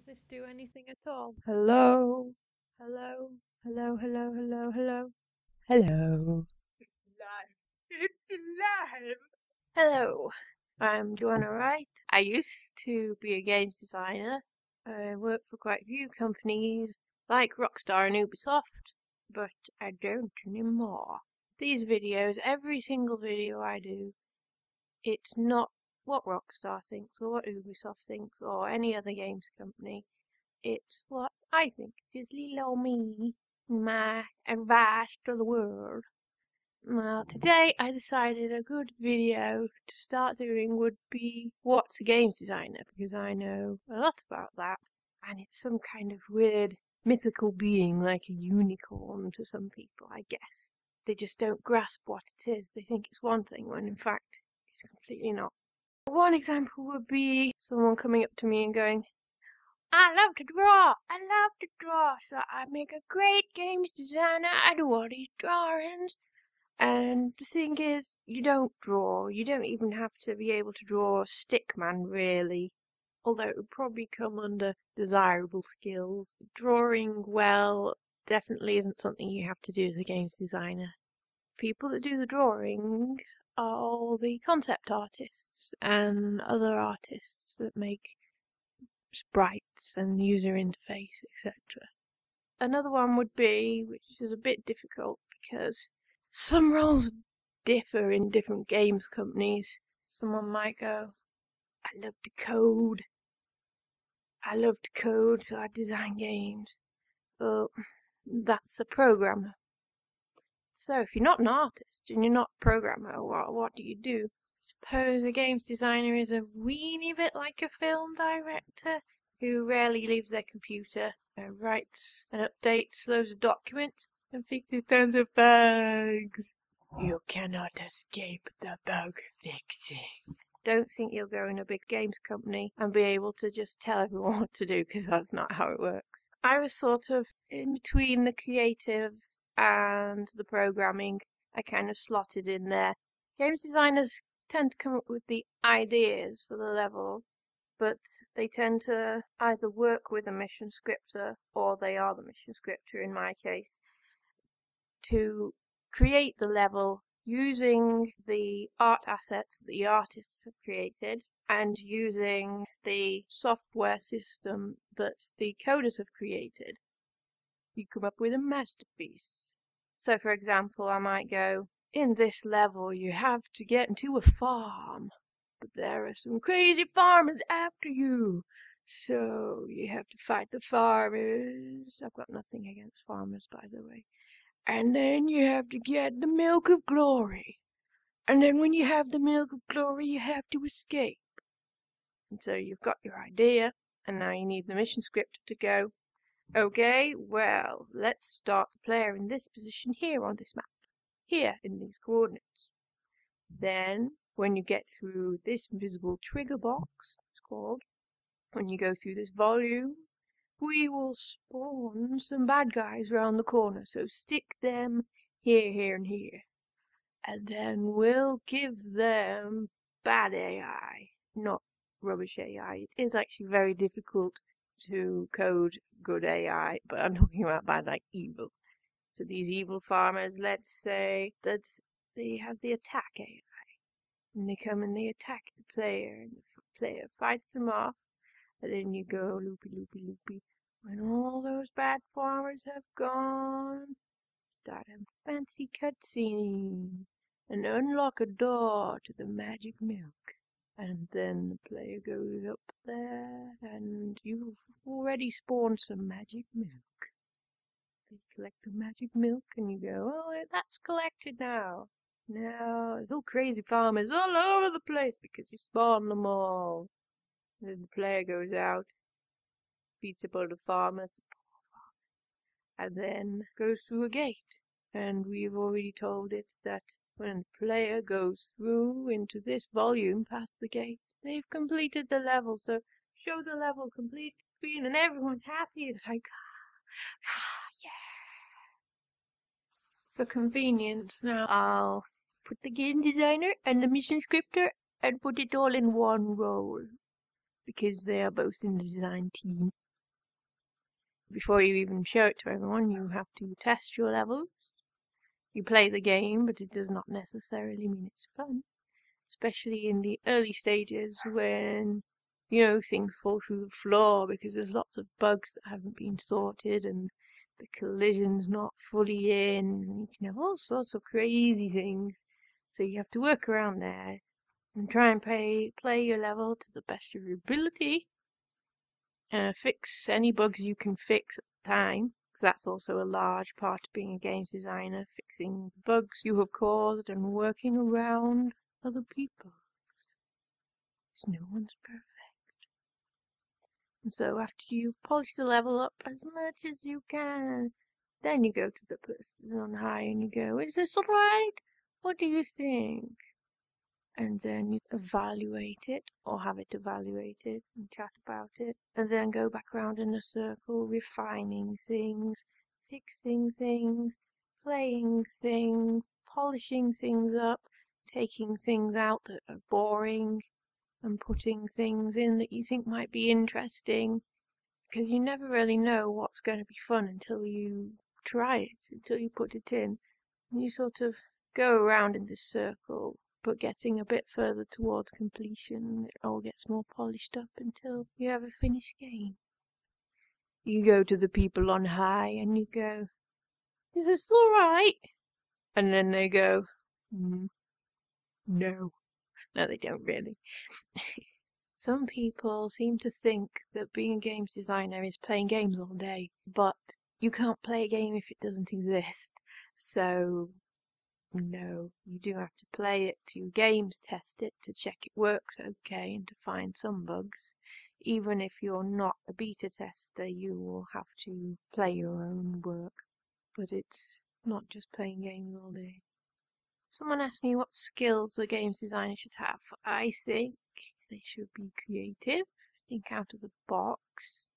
Does this do anything at all? Hello? Hello? Hello, hello, hello, hello? Hello? It's live. It's live! Hello. I'm Joanna Wright. I used to be a games designer. I worked for quite a few companies like Rockstar and Ubisoft, but I don't anymore. These videos, every single video I do, it's not what Rockstar thinks or what Ubisoft thinks or any other games company. It's what I think. It's just little me, my advice to the world. Well, today I decided a good video to start doing would be what's a games designer, because I know a lot about that, and it's some kind of weird mythical being like a unicorn to some people, I guess. They just don't grasp what it is. They think it's one thing when in fact it's completely not. One example would be someone coming up to me and going, I love to draw. I love to draw. So I make a great games designer. I do all these drawings. And the thing is, you don't draw. You don't even have to be able to draw a stick man, really. Although it would probably come under desirable skills. Drawing well definitely isn't something you have to do as a games designer. People that do the drawings are all the concept artists and other artists that make sprites and user interface, etc. Another one would be, which is a bit difficult because some roles differ in different games companies. Someone might go, I love to code. I love to code, so I design games. Well, that's a programmer. So if you're not an artist and you're not a programmer, what do you do? Suppose a games designer is a weeny bit like a film director who rarely leaves their computer, writes and updates loads of documents, and fixes tons of bugs. You cannot escape the bug fixing. Don't think you'll go in a big games company and be able to just tell everyone what to do, because that's not how it works. I was sort of in between the creative and the programming. I kind of slotted in there. Games designers tend to come up with the ideas for the level, but they tend to either work with a mission scripter, or they are the mission scripter in my case, to create the level using the art assets that the artists have created and using the software system that the coders have created. You come up with a masterpiece. So for example, I might go, in this level you have to get into a farm, but there are some crazy farmers after you, so you have to fight the farmers. I've got nothing against farmers, by the way. And then you have to get the milk of glory. And then when you have the milk of glory, you have to escape. And so you've got your idea, and now you need the mission script to go, okay, well, let's start the player in this position here on this map, here in these coordinates. Then, when you get through this visible trigger box, it's called, when you go through this volume, we will spawn some bad guys around the corner, so stick them here, here, and here. And then we'll give them bad AI, not rubbish AI. It is actually very difficult to code good AI, but I'm talking about bad, like evil. So these evil farmers, let's say that they have the attack AI. And they come and they attack the player, and the player fights them off, and then you go loopy, loopy, loopy. When all those bad farmers have gone, start a fancy cutscene and unlock a door to the magic milk. And then the player goes up there, and you've already spawned some magic milk. They collect the magic milk, and you go, oh, that's collected now. Now, there's all crazy farmers all over the place because you spawned them all. And then the player goes out, beats up all the farmers, and then goes through a gate. And we've already told it that when the player goes through into this volume past the gate, they've completed the level. So show the level complete screen and everyone's happy. It's like, yeah. For convenience now, I'll put the game designer and the mission scripter and put it all in one role, because they are both in the design team. Before you even show it to everyone, you have to test your levels. You play the game, but it does not necessarily mean it's fun. Especially in the early stages when, things fall through the floor because there's lots of bugs that haven't been sorted and the collision's not fully in. You can have all sorts of crazy things. So you have to work around there and try and play your level to the best of your ability. Fix any bugs you can fix at the time. Because that's also a large part of being a games designer, fixing the bugs you have caused and working around other people. No one's perfect. And so after you've polished the level up as much as you can, then you go to the person on high and you go, "Is this alright? What do you think?" And then you evaluate it or have it evaluated and chat about it. And then go back around in a circle, refining things, fixing things, playing things, polishing things up, taking things out that are boring, and putting things in that you think might be interesting, because you never really know what's going to be fun until you try it, until you put it in. And you sort of go around in this circle, but getting a bit further towards completion, it all gets more polished up until you have a finished game. You go to the people on high and you go, "Is this alright?" And then they go, No, they don't really. Some people seem to think that being a games designer is playing games all day, but you can't play a game if it doesn't exist. So, no, you do have to play it to games test it to check it works okay and to find some bugs. Even if you're not a beta tester, you will have to play your own work. But it's not just playing games all day. Someone asked me what skills a games designer should have. I think they should be creative, think out of the box.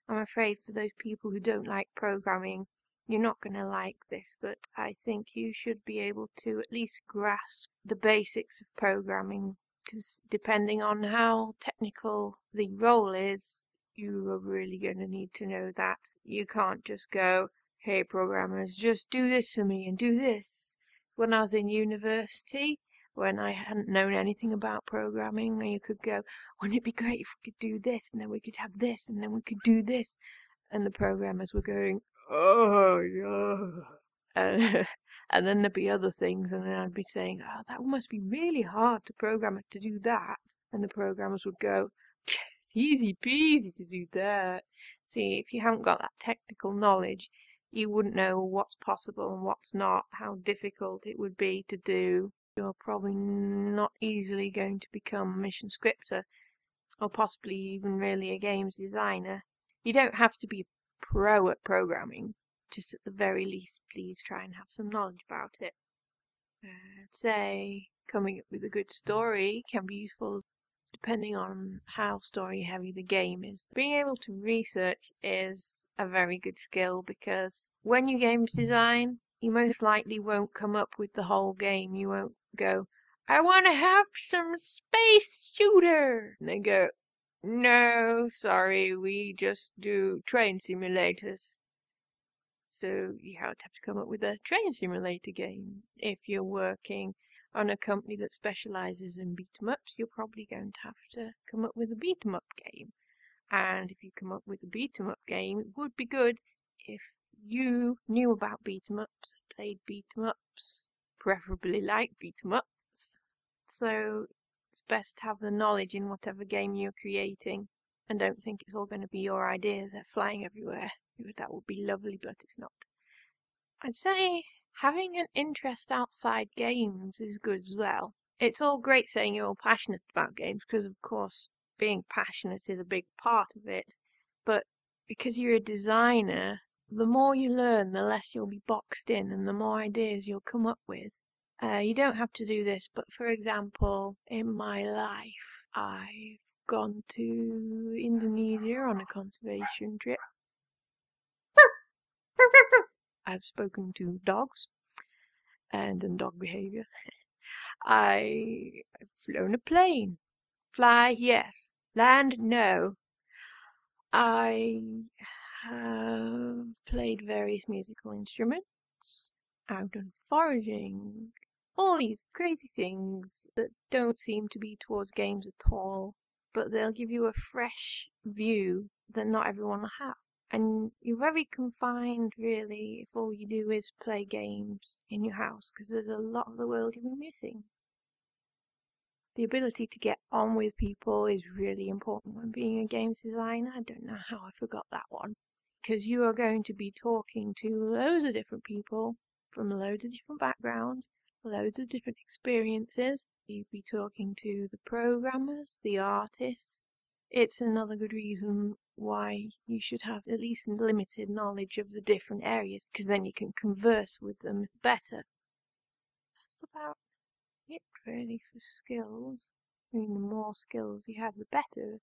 I'm afraid for those people who don't like programming, you're not going to like this, but I think you should be able to at least grasp the basics of programming, because depending on how technical the role is, you are really going to need to know that. You can't just go, "Hey programmers, just do this for me and do this." When I was in university, when I hadn't known anything about programming, you could go, "Wouldn't it be great if we could do this, and then we could have this, and then we could do this?" And the programmers were going, "Oh, yeah." And then there'd be other things, and then I'd be saying, "Oh, that must be really hard to program it to do that." And the programmers would go, "It's easy peasy to do that." See, if you haven't got that technical knowledge, you wouldn't know what's possible and what's not, how difficult it would be to do. You're probably not easily going to become a mission scripter, or possibly even really a games designer. You don't have to be a pro at programming, just at the very least, please try and have some knowledge about it. I'd say coming up with a good story can be useful depending on how story heavy the game is. Being able to research is a very good skill, because when you games design, you most likely won't come up with the whole game. You won't go, "I want to have some space shooter." And they go, "No, sorry, we just do train simulators." So you have to come up with a train simulator game. If you're working on a company that specializes in beat 'em ups, you're probably going to have to come up with a beat 'em up game. And if you come up with a beat 'em up game, it would be good if you knew about beat 'em ups, played beat 'em ups, preferably like beat 'em ups. So it's best to have the knowledge in whatever game you're creating, and don't think it's all going to be your ideas that are flying everywhere. That would be lovely, but it's not. I'd say having an interest outside games is good as well. It's all great saying you're all passionate about games, because of course being passionate is a big part of it, but because you're a designer, the more you learn, the less you'll be boxed in and the more ideas you'll come up with. You don't have to do this, but for example, in my life, I've gone to Indonesia on a conservation trip. I've spoken to dogs and in dog behavior. I've flown a plane. Fly, yes. Land, no. I have played various musical instruments. I've done foraging. All these crazy things that don't seem to be towards games at all, but they'll give you a fresh view that not everyone will have. And you're very confined, really, if all you do is play games in your house, because there's a lot of the world you'll be missing. The ability to get on with people is really important when being a games designer. I don't know how I forgot that one. Because you are going to be talking to loads of different people from loads of different backgrounds, loads of different experiences. You'd be talking to the programmers, the artists. It's another good reason why you should have at least limited knowledge of the different areas, because then you can converse with them better. That's about it really for skills. I mean, the more skills you have, the better.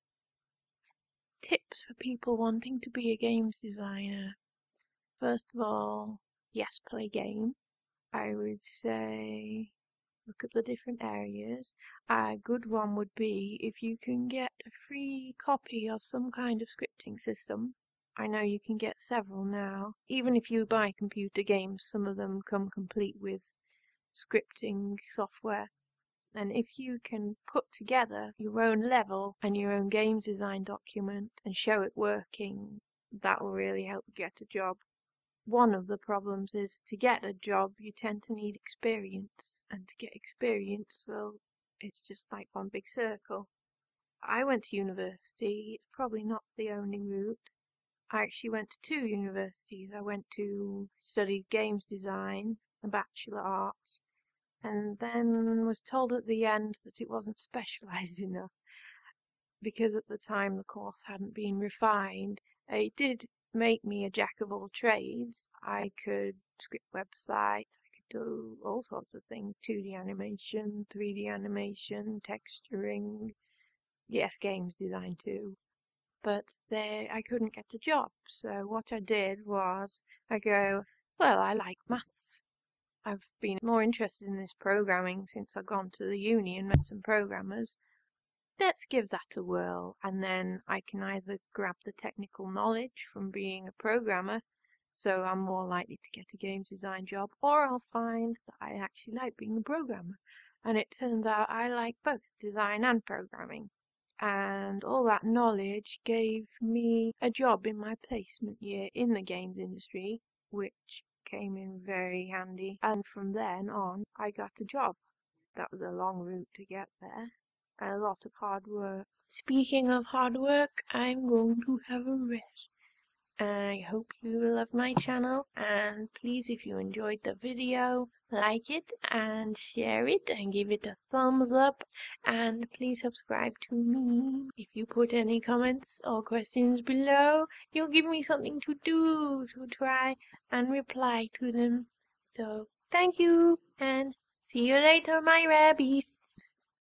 Tips for people wanting to be a games designer. First of all, yes, play games. I would say look at the different areas. A good one would be if you can get a free copy of some kind of scripting system. I know you can get several now. Even if you buy computer games, some of them come complete with scripting software. And if you can put together your own level and your own games design document and show it working, that will really help you get a job. One of the problems is to get a job, you tend to need experience. And to get experience, well, it's just like one big circle. I went to university. It's probably not the only route. I actually went to 2 universities. I went to study games design, a Bachelor Arts, and then was told at the end that it wasn't specialised enough because at the time the course hadn't been refined. It did make me a jack of all trades. I could script websites, I could do all sorts of things, 2D animation, 3D animation, texturing, yes, games design too. But I couldn't get a job, so what I did was I go, well, I like maths. I've been more interested in this programming since I've gone to the uni and met some programmers. Let's give that a whirl, and then I can either grab the technical knowledge from being a programmer, so I'm more likely to get a games design job, or I'll find that I actually like being a programmer. And it turns out I like both design and programming. And all that knowledge gave me a job in my placement year in the games industry, which came in very handy. And from then on, I got a job. That was a long route to get there, and a lot of hard work. Speaking of hard work, I'm going to have a rest. I hope you love my channel, and please, if you enjoyed the video, like it and share it and give it a thumbs up, and please subscribe to me. If you put any comments or questions below, you'll give me something to do to try and reply to them. So thank you, and see you later, my rare beasts.